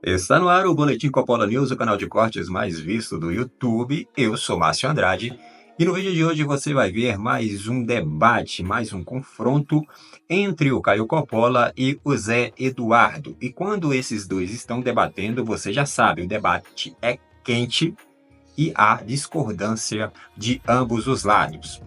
Está no ar o Boletim Coppola News, o canal de cortes mais visto do YouTube. Eu sou Márcio Andrade e no vídeo de hoje você vai ver mais um debate, mais um confronto entre o Caio Coppola e o Zé Eduardo. E quando esses dois estão debatendo, você já sabe, o debate é quente e há discordância de ambos os lados.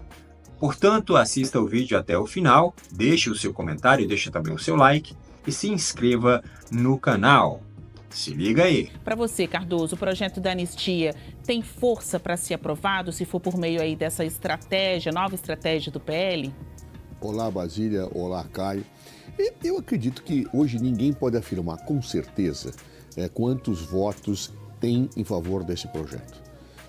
Portanto, assista o vídeo até o final, deixe o seu comentário, deixe também o seu like e se inscreva no canal. Se liga aí. Para você, Cardoso, o projeto da anistia tem força para ser aprovado se for por meio aí dessa estratégia, nova estratégia do PL? Olá, Basília. Olá, Caio. Eu acredito que hoje ninguém pode afirmar com certeza quantos votos tem em favor desse projeto.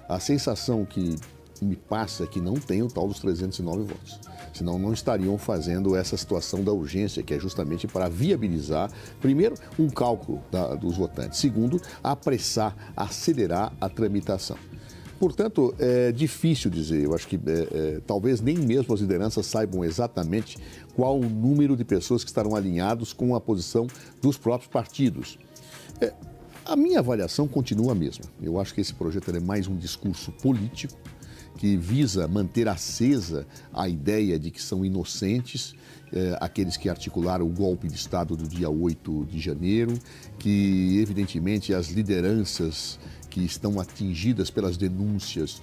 A sensação que me passa é que não tem o tal dos 309 votos. Senão não estariam fazendo essa situação da urgência, que é justamente para viabilizar, primeiro, um cálculo dos votantes. Segundo, apressar, acelerar a tramitação. Portanto, é difícil dizer. Eu acho que talvez nem mesmo as lideranças saibam exatamente qual o número de pessoas que estarão alinhados com a posição dos próprios partidos. A minha avaliação continua a mesma. Eu acho que esse projeto é mais um discurso político que visa manter acesa a ideia de que são inocentes aqueles que articularam o golpe de Estado do dia 8 de janeiro, que, evidentemente, as lideranças que estão atingidas pelas denúncias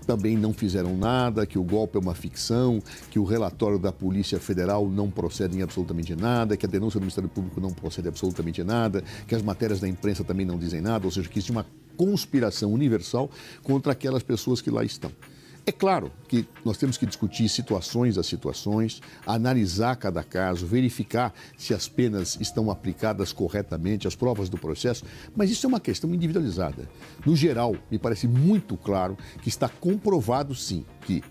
também não fizeram nada, que o golpe é uma ficção, que o relatório da Polícia Federal não procede em absolutamente nada, que a denúncia do Ministério Público não procede absolutamente nada, que as matérias da imprensa também não dizem nada, ou seja, que existe uma conspiração universal contra aquelas pessoas que lá estão. É claro que nós temos que discutir situações a situações, analisar cada caso, verificar se as penas estão aplicadas corretamente, as provas do processo, mas isso é uma questão individualizada. No geral, me parece muito claro que está comprovado, sim, que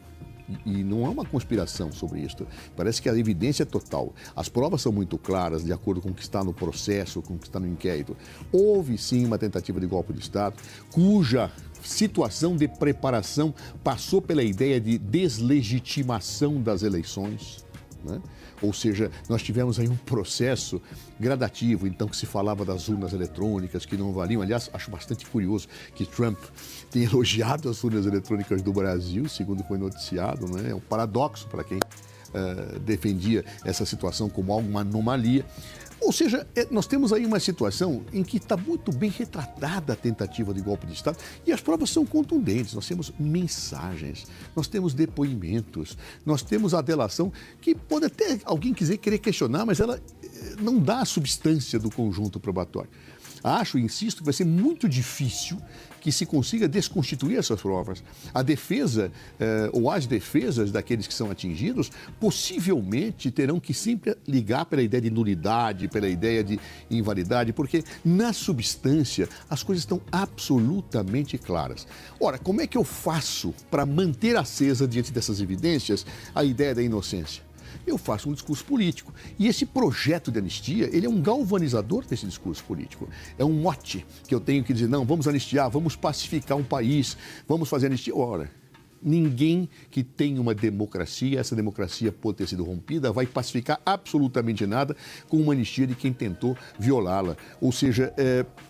e não é uma conspiração sobre isso. Parece que a evidência é total. As provas são muito claras, de acordo com o que está no processo, com o que está no inquérito. Houve, sim, uma tentativa de golpe de Estado, cuja situação de preparação passou pela ideia de deslegitimação das eleições, né? Ou seja, nós tivemos aí um processo gradativo, então, que se falava das urnas eletrônicas que não valiam. Aliás, acho bastante curioso que Trump tenha elogiado as urnas eletrônicas do Brasil, segundo foi noticiado, né? É um paradoxo para quem defendia essa situação como alguma anomalia. Ou seja, nós temos aí uma situação em que está muito bem retratada a tentativa de golpe de Estado e as provas são contundentes. Nós temos mensagens, nós temos depoimentos, nós temos a delação que pode até alguém querer questionar, mas ela não dá a substância do conjunto probatório. Acho, insisto, que vai ser muito difícil que se consiga desconstituir essas provas. A defesa, ou as defesas daqueles que são atingidos, possivelmente terão que sempre ligar pela ideia de nulidade, pela ideia de invalidade, porque na substância as coisas estão absolutamente claras. Ora, como é que eu faço para manter acesa diante dessas evidências a ideia da inocência? Eu faço um discurso político. E esse projeto de anistia, ele é um galvanizador desse discurso político. É um mote que eu tenho que dizer, não, vamos anistiar, vamos pacificar um país, vamos fazer anistia. Ora, ninguém que tem uma democracia, essa democracia pode ter sido rompida, vai pacificar absolutamente nada com uma anistia de quem tentou violá-la. Ou seja,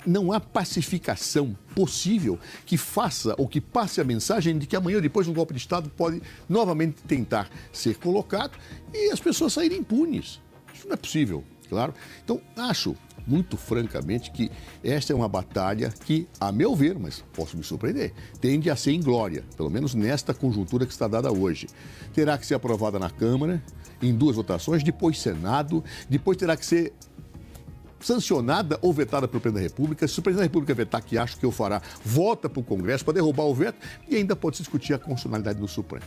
não há pacificação possível que faça ou que passe a mensagem de que amanhã ou depois um golpe de Estado pode novamente tentar ser colocado e as pessoas saírem impunes. Isso não é possível, claro. Então, acho muito francamente que esta é uma batalha que, a meu ver, mas posso me surpreender, tende a ser inglória, pelo menos nesta conjuntura que está dada hoje. Terá que ser aprovada na Câmara, em 2 votações, depois Senado, depois terá que ser sancionada ou vetada pelo Presidente da República. Se o Presidente da República vetar, que acho que eu fará, volta para o Congresso para derrubar o veto e ainda pode se discutir a constitucionalidade do Supremo.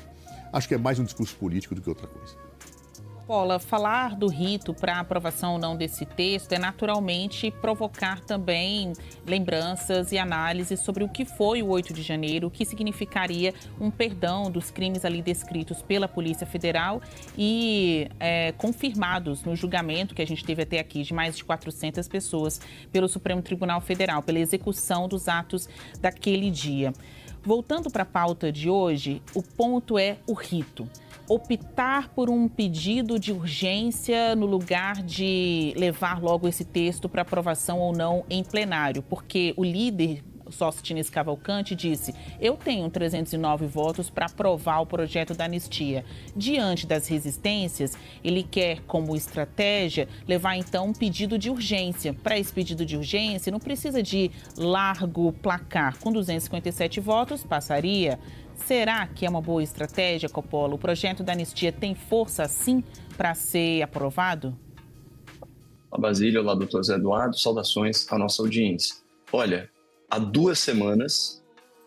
Acho que é mais um discurso político do que outra coisa. Paula, falar do rito para aprovação ou não desse texto é naturalmente provocar também lembranças e análises sobre o que foi o 8 de janeiro, o que significaria um perdão dos crimes ali descritos pela Polícia Federal e confirmados no julgamento que a gente teve até aqui de mais de 400 pessoas pelo Supremo Tribunal Federal, pela execução dos atos daquele dia. Voltando para a pauta de hoje, o ponto é o rito. Optar por um pedido de urgência no lugar de levar logo esse texto para aprovação ou não em plenário, porque o líder, Sóstenes Cavalcante, disse: eu tenho 309 votos para aprovar o projeto da anistia. Diante das resistências, ele quer, como estratégia, levar então um pedido de urgência. Para esse pedido de urgência, não precisa de largo placar. Com 257 votos, passaria. Será que é uma boa estratégia, Coppola? O projeto da anistia tem força, sim, para ser aprovado? Olá, Basílio. Olá, doutor Zé Eduardo. Saudações à nossa audiência. Olha, há 2 semanas,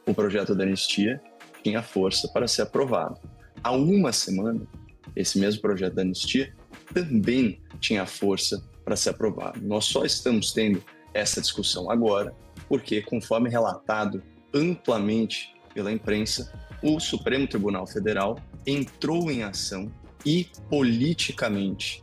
o projeto da anistia tinha força para ser aprovado. Há 1 semana, esse mesmo projeto da anistia também tinha força para ser aprovado. Nós só estamos tendo essa discussão agora porque, conforme relatado amplamente pela imprensa, o Supremo Tribunal Federal entrou em ação e politicamente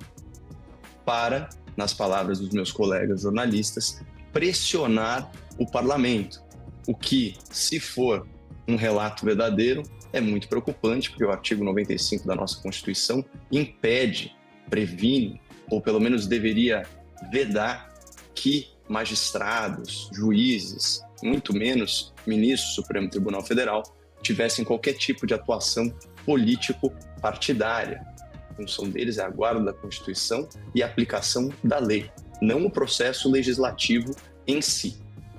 para, nas palavras dos meus colegas jornalistas, pressionar o parlamento, o que, se for um relato verdadeiro, é muito preocupante, porque o artigo 95 da nossa Constituição impede, previne, ou pelo menos deveria vedar que magistrados, juízes, muito menos ministros do Supremo Tribunal Federal, tivessem qualquer tipo de atuação político-partidária. A função deles é a guarda da Constituição e a aplicação da lei, não o processo legislativo em si,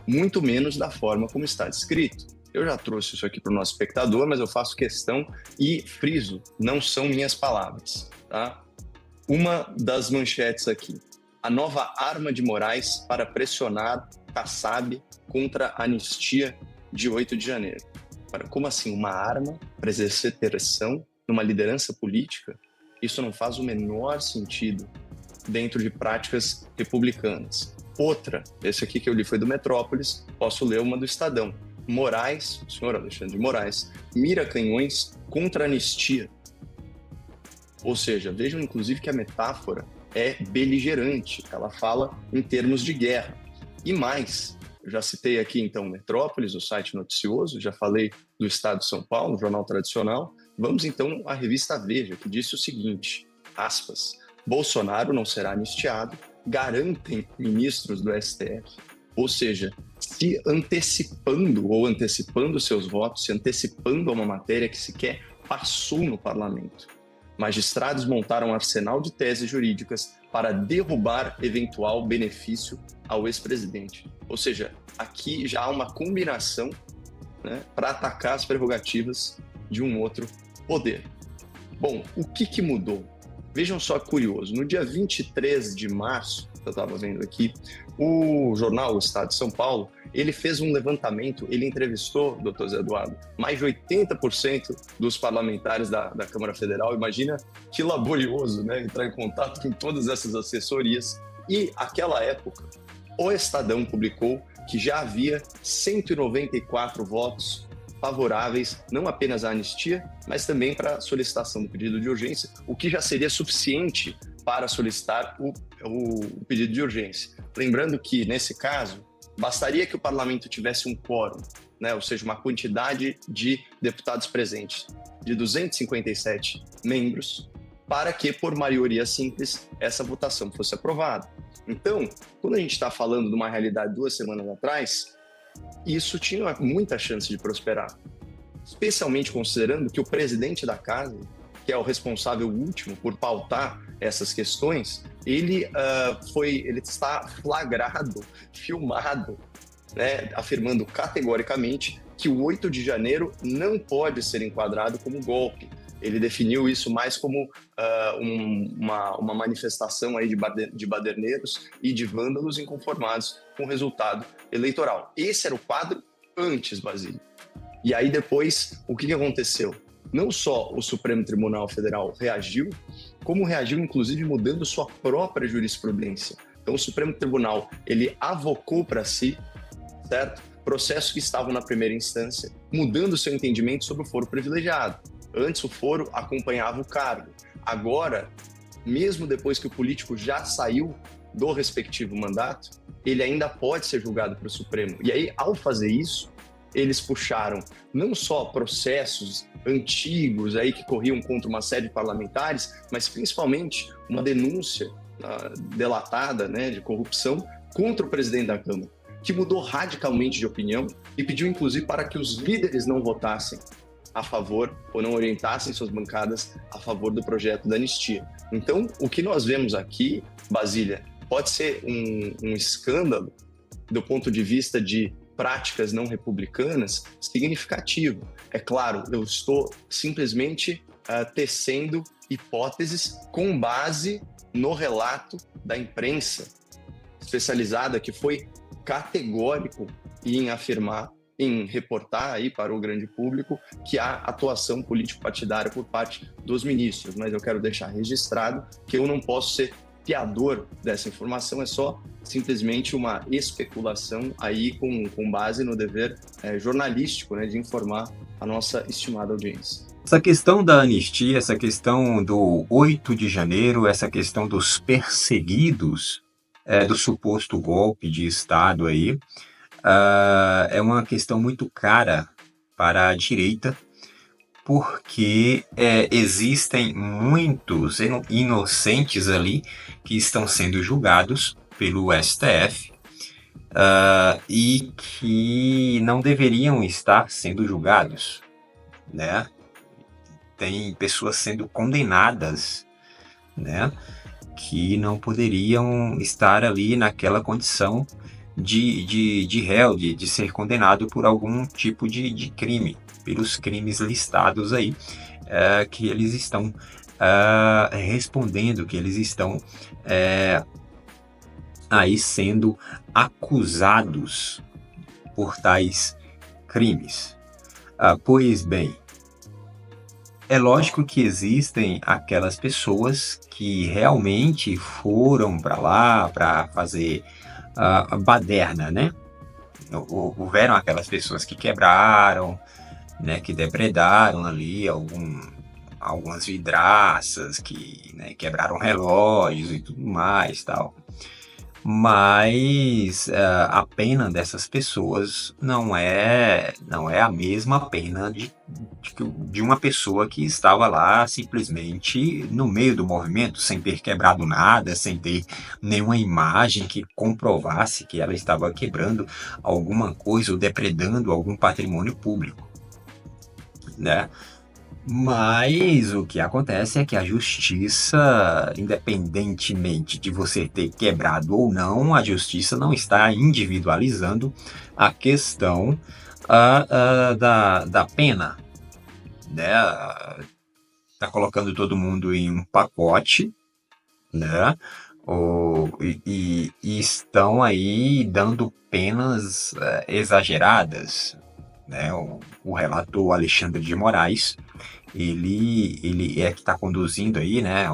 muito menos da forma como está descrito. Eu já trouxe isso aqui para o nosso espectador, mas eu faço questão e friso, não são minhas palavras, tá? Uma das manchetes aqui: a nova arma de Moraes para pressionar Kassab contra a anistia de 8 de janeiro. Como assim uma arma para exercer pressão numa liderança política? Isso não faz o menor sentido dentro de práticas republicanas. Outra, esse aqui que eu li foi do Metrópolis, posso ler uma do Estadão. Moraes, o senhor Alexandre de Moraes, mira canhões contra a anistia. Ou seja, vejam inclusive que a metáfora é beligerante, ela fala em termos de guerra. E mais, eu já citei aqui então o Metrópolis, o site noticioso, já falei do Estado de São Paulo, jornal tradicional. Vamos então à revista Veja, que disse o seguinte, aspas, Bolsonaro não será anistiado, garantem ministros do STF. Ou seja, se antecipando ou antecipando seus votos, se antecipando a uma matéria que sequer passou no parlamento. Magistrados montaram um arsenal de teses jurídicas para derrubar eventual benefício ao ex-presidente. Ou seja, aqui já há uma combinação, né, para atacar as prerrogativas de um outro poder. Bom, o que mudou? Vejam só que curioso, no dia 23 de março, eu estava vendo aqui, o jornal O Estado de São Paulo, ele fez um levantamento, ele entrevistou, doutor Zé Eduardo, mais de 80% dos parlamentares da Câmara Federal. Imagina que laborioso, né, entrar em contato com todas essas assessorias. E, naquela época, o Estadão publicou que já havia 194 votos favoráveis, não apenas à anistia, mas também para a solicitação do pedido de urgência, o que já seria suficiente para solicitar o pedido de urgência. Lembrando que, nesse caso, bastaria que o parlamento tivesse um quórum, né, ou seja, uma quantidade de deputados presentes de 257 membros, para que, por maioria simples, essa votação fosse aprovada. Então, quando a gente está falando de uma realidade 2 semanas atrás, isso tinha muita chance de prosperar, especialmente considerando que o presidente da casa, que é o responsável último por pautar essas questões, ele está flagrado, filmado, né, afirmando categoricamente que o 8 de janeiro não pode ser enquadrado como golpe. Ele definiu isso mais como uma manifestação aí de baderneiros e de vândalos inconformados com o resultado eleitoral. Esse era o quadro antes, Basílio. E aí depois, o que aconteceu? Não só o Supremo Tribunal Federal reagiu, como reagiu inclusive mudando sua própria jurisprudência. Então o Supremo Tribunal, ele avocou para si, certo? Processos que estavam na primeira instância, mudando seu entendimento sobre o foro privilegiado. Antes o foro acompanhava o cargo. Agora, mesmo depois que o político já saiu do respectivo mandato, ele ainda pode ser julgado pelo Supremo. E aí, ao fazer isso, eles puxaram não só processos antigos aí que corriam contra uma série de parlamentares, mas principalmente uma denúncia delatada, né, de corrupção contra o presidente da Câmara, que mudou radicalmente de opinião e pediu, inclusive, para que os líderes não votassem a favor ou não orientassem suas bancadas a favor do projeto da anistia. Então, o que nós vemos aqui, Basília, pode ser um escândalo do ponto de vista de práticas não republicanas significativo. É claro, eu estou simplesmente tecendo hipóteses com base no relato da imprensa especializada, que foi categórico em afirmar, em reportar aí para o grande público que há atuação político-partidária por parte dos ministros. Mas eu quero deixar registrado que eu não posso ser fiador dessa informação, é só simplesmente uma especulação aí com base no dever jornalístico, né, de informar a nossa estimada audiência. Essa questão da anistia, essa questão do 8 de janeiro, essa questão dos perseguidos do suposto golpe de Estado aí, é uma questão muito cara para a direita, porque existem muitos inocentes ali que estão sendo julgados pelo STF e que não deveriam estar sendo julgados, né? Tem pessoas sendo condenadas, né, que não poderiam estar ali naquela condição de réu, de ser condenado por algum tipo de crime, pelos crimes listados aí, que eles estão respondendo, que eles estão aí sendo acusados por tais crimes. Pois bem, é lógico que existem aquelas pessoas que realmente foram para lá para fazer a baderna, né? Houveram aquelas pessoas que quebraram, né, que depredaram ali algumas vidraças, que, né, quebraram relógios e tudo mais, tal. Mas a pena dessas pessoas não é a mesma pena de uma pessoa que estava lá simplesmente no meio do movimento, sem ter quebrado nada, sem ter nenhuma imagem que comprovasse que ela estava quebrando alguma coisa ou depredando algum patrimônio público, né? Mas o que acontece é que a justiça, independentemente de você ter quebrado ou não, a justiça não está individualizando a questão da pena, né? Está colocando todo mundo em um pacote, né? E estão aí dando penas exageradas, né? O relator Alexandre de Moraes, ele é que está conduzindo aí, né,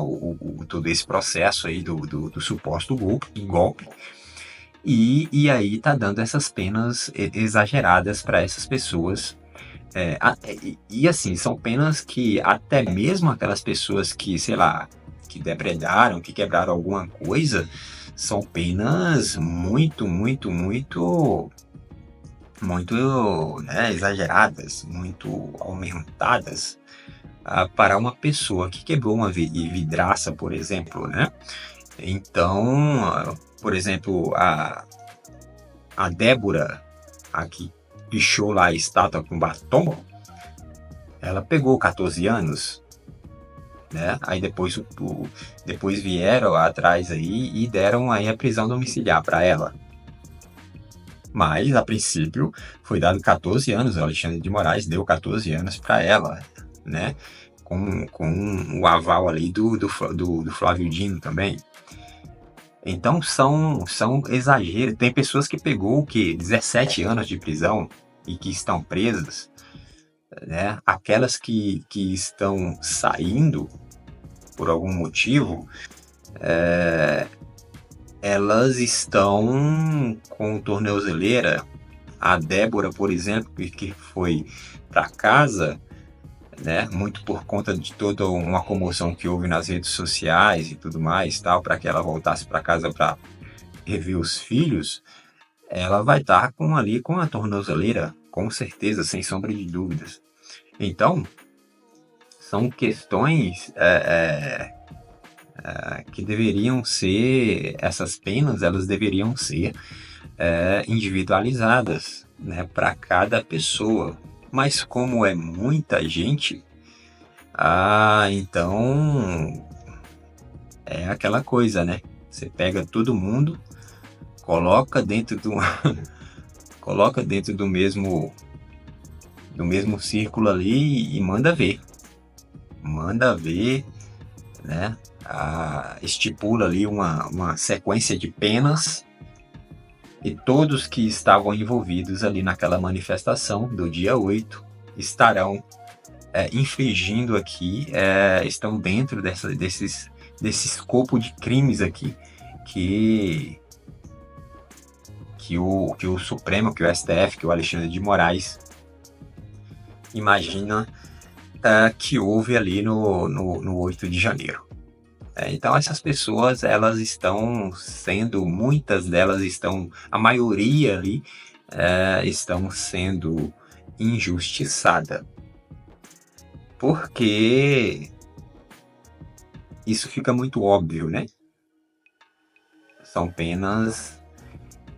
todo esse processo aí do suposto golpe, e aí está dando essas penas exageradas para essas pessoas. E assim, são penas que até mesmo aquelas pessoas que, sei lá, que depredaram, que quebraram alguma coisa, são penas muito, né, exageradas, muito aumentadas para uma pessoa que quebrou uma vidraça, por exemplo, né? Então, por exemplo, a Débora, a que pichou lá a estátua com batom, ela pegou 14 anos, né? Aí depois vieram atrás aí e deram aí a prisão domiciliar para ela. Mas, a princípio, foi dado 14 anos, o Alexandre de Moraes deu 14 anos para ela, né? Com o aval ali do Flávio Dino também. Então, são exageros. Tem pessoas que pegou o quê? 17 anos de prisão e que estão presas, né? Aquelas que estão saindo por algum motivo, elas estão com tornozeleira. A Débora, por exemplo, que foi para casa, né, muito por conta de toda uma comoção que houve nas redes sociais e tudo mais, tal, para que ela voltasse para casa para rever os filhos, ela vai estar com a tornozeleira, com certeza, sem sombra de dúvidas. Então, são questões que deveriam ser, essas penas, elas deveriam ser individualizadas, né, para cada pessoa. Mas como é muita gente, então é aquela coisa, né? Você pega todo mundo, coloca dentro coloca dentro do mesmo círculo ali e manda ver, né? Estipula ali uma sequência de penas, e todos que estavam envolvidos ali naquela manifestação do dia 8 estarão infringindo aqui, estão dentro desse escopo de crimes aqui que o Supremo, que o STF, que o Alexandre de Moraes imagina que houve ali no 8 de janeiro. Então essas pessoas, elas estão sendo, muitas delas estão, a maioria ali, estão sendo injustiçada. Porque isso fica muito óbvio, né? São penas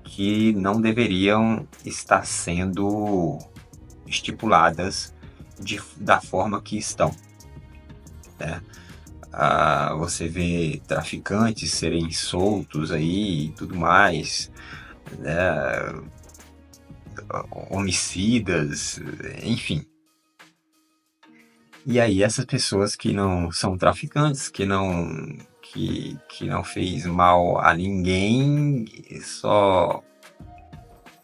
que não deveriam estar sendo estipuladas da forma que estão, né? Você vê traficantes serem soltos aí e tudo mais, né? Homicidas, enfim. E aí essas pessoas que não são traficantes, que não fez mal a ninguém, só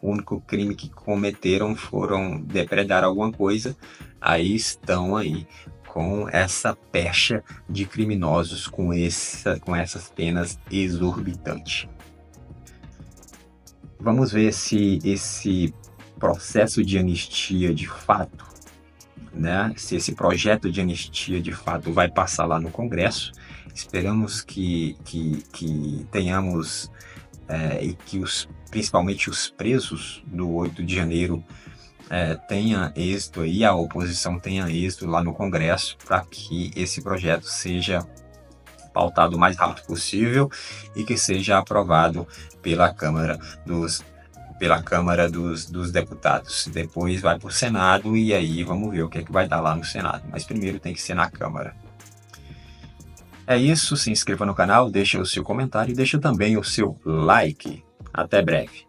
o único crime que cometeram foram depredar alguma coisa, aí estão aí com essa pecha de criminosos, com essas penas exorbitantes. Vamos ver se esse processo de anistia de fato, né, se esse projeto de anistia de fato vai passar lá no Congresso. Esperamos que tenhamos e que principalmente os presos do 8 de janeiro tenha êxito aí, a oposição tenha êxito lá no Congresso, para que esse projeto seja pautado o mais rápido possível e que seja aprovado pela Câmara dos Deputados. Depois vai para o Senado e aí vamos ver o que é que vai dar lá no Senado. Mas primeiro tem que ser na Câmara. É isso, se inscreva no canal, deixa o seu comentário e deixa também o seu like. Até breve.